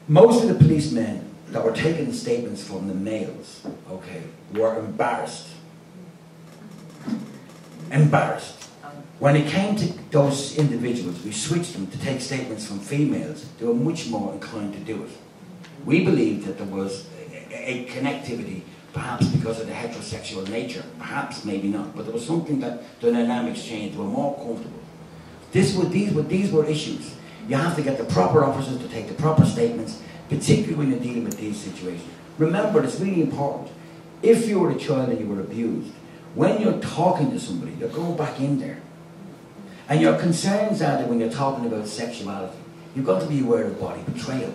Most of the policemen that were taking the statements from the males, okay, were embarrassed. Embarrassed. When it came to those individuals, we switched them to take statements from females. They were much more inclined to do it. We believed that there was a connectivity, perhaps because of the heterosexual nature, perhaps, maybe not, but there was something that the dynamics changed. They were more comfortable. These were issues. You have to get the proper officers to take the proper statements, particularly when you're dealing with these situations. Remember, it's really important. If you were a child and you were abused, when you're talking to somebody, you're going back in there. And your concerns are that when you're talking about sexuality, you've got to be aware of body betrayal.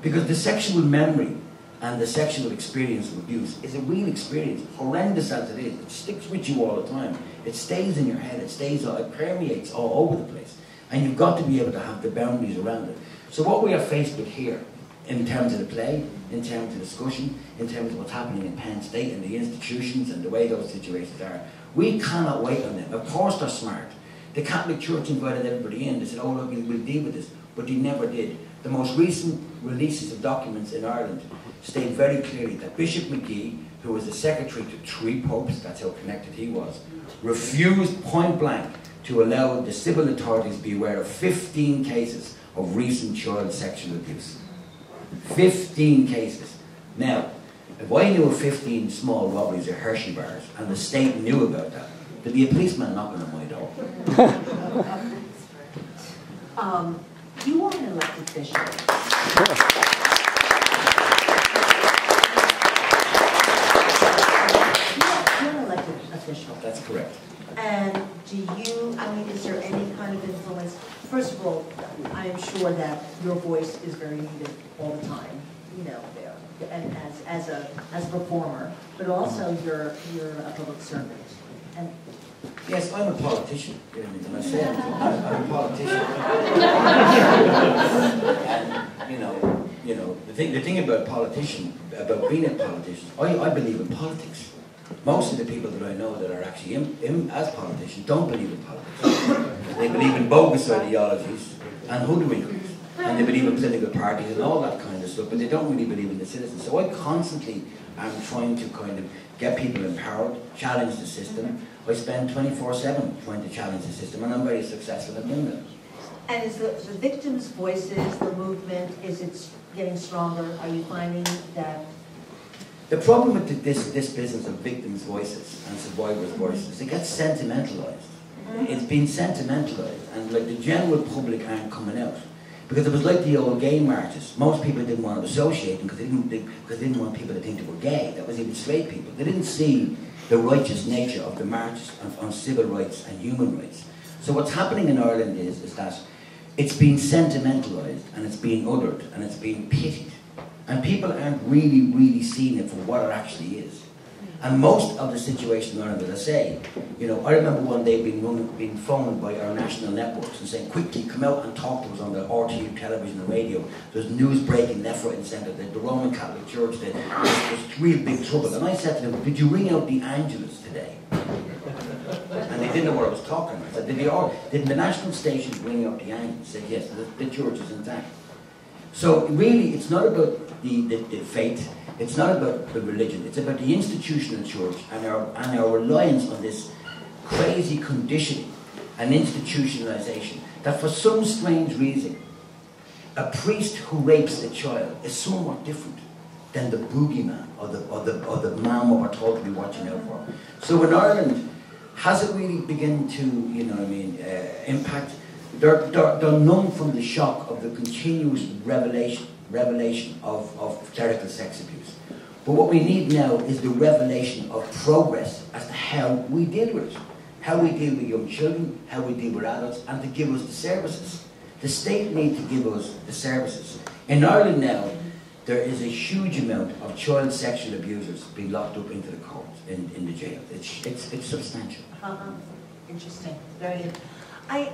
Because the sexual memory and the sexual experience of abuse is a real experience, horrendous as it is. It sticks with you all the time. It stays in your head, it permeates all over the place. And you've got to be able to have the boundaries around it. So what we are faced with here, in terms of the play, in terms of discussion, in terms of what's happening in Penn State and the institutions and the way those situations are, we cannot wait on them. Of course they're smart. The Catholic Church invited everybody in. They said, oh look, we'll deal with this. But they never did. The most recent releases of documents in Ireland state very clearly that Bishop McGee, who was the secretary to 3 popes, that's how connected he was, refused point blank to allow the civil authorities to be aware of 15 cases of recent child sexual abuse. 15 cases. Now, if I knew of 15 small robberies of Hershey bars and the state knew about that, there'd be a policeman knocking on my door. You are an elected official. You're an elected official. That's correct. And do you, I mean, is there any kind of influence? First of all, I am sure that your voice is very needed all the time, you know, and as a performer, but also you're a public servant. And yes, I'm a politician. And I say I'm a politician. And you know, the thing about about being a politician, I believe in politics. Most of the people that I know that are actually as politicians don't believe in politics. They believe in bogus ideologies and hoodwinkeries. And they believe in political parties and all that kind of stuff, but they don't really believe in the citizens. So I constantly am trying to kind of get people empowered, challenge the system. I spend 24/7 trying to challenge the system, and I'm very successful at doing that. And is the victims' voices, the movement, is it getting stronger? Are you finding that? The problem with this business of victims' voices and survivors' voices, it gets sentimentalized. It's been sentimentalized, and like the general public aren't coming out. Because it was like the old gay marches. Most people didn't want to associate them because they didn't want people to think they were gay. That was even straight people. They didn't see the righteous nature of the marches on civil rights and human rights. So what's happening in Ireland is that it's being sentimentalized and it's being othered and it's being pitied. And people aren't really seeing it for what it actually is. And most of the situation in Ireland, as I say, you know, I remember one day being phoned by our national networks and saying, quickly come out and talk to us on the RTU television and radio. There's news breaking left, right and centre that the Roman Catholic Church, there's real big trouble. And I said to them, did you ring out the Angelus today? And they didn't know what I was talking about. I said, did the national stations ring out the Angelus? They said, yes, the church is intact. So really, it's not about the faith. It's not about the religion, it's about the institutional church and our reliance on this crazy conditioning and institutionalization that for some strange reason, a priest who rapes a child is somewhat different than the boogeyman or the man what we're told to be watching out for. So in Ireland, has it really begun to, you know what I mean, impact? They're numb from the shock of the continuous revelation of clerical sex abuse. But what we need now is the revelation of progress as to how we deal with it. How we deal with young children, how we deal with adults, and to give us the services. The state needs to give us the services. In Ireland now, there is a huge amount of child sexual abusers being locked up into the courts, in the jail. It's substantial. Interesting. Very good. I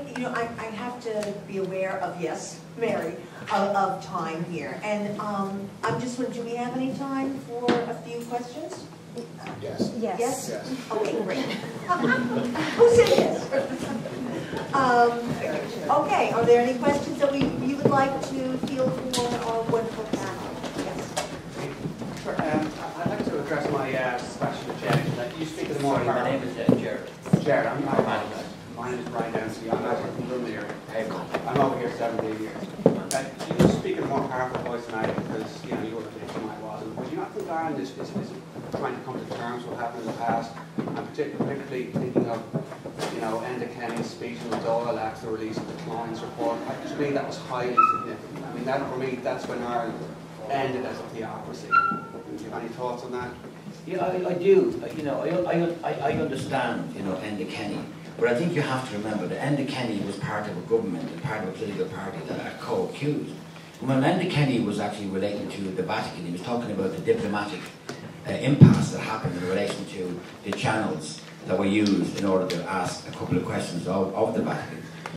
have to be aware of, yes, Mary, of time here. And I'm just wondering, do we have any time for a few questions? Yes. Yes. Yes? Okay, great. Who said yes? Okay, are there any questions that you would like to field for our speaking more. Sorry, my name is Gerard. Gerard, my name is Brian Dempsey. I'm actually from Dublin here. I'm over here 17 years. You were speaking a more powerful voice tonight because you were a victim, I wasn't. But you not think Ireland is trying to come to terms with what happened in the past? I'm particularly thinking of Enda Kenny's speech in the Dáil after the release of the Klein's report. To me, that was highly significant. I mean, for me, that's when Ireland ended as a theocracy. Do you have any thoughts on that? Yeah, I do. I understand, Enda Kenny. But I think you have to remember that Enda Kenny was part of a government and part of a political party that are co-accused. When Enda Kenny was actually relating to the Vatican, he was talking about the diplomatic impasse that happened in relation to the channels that were used in order to ask a couple of questions of the Vatican.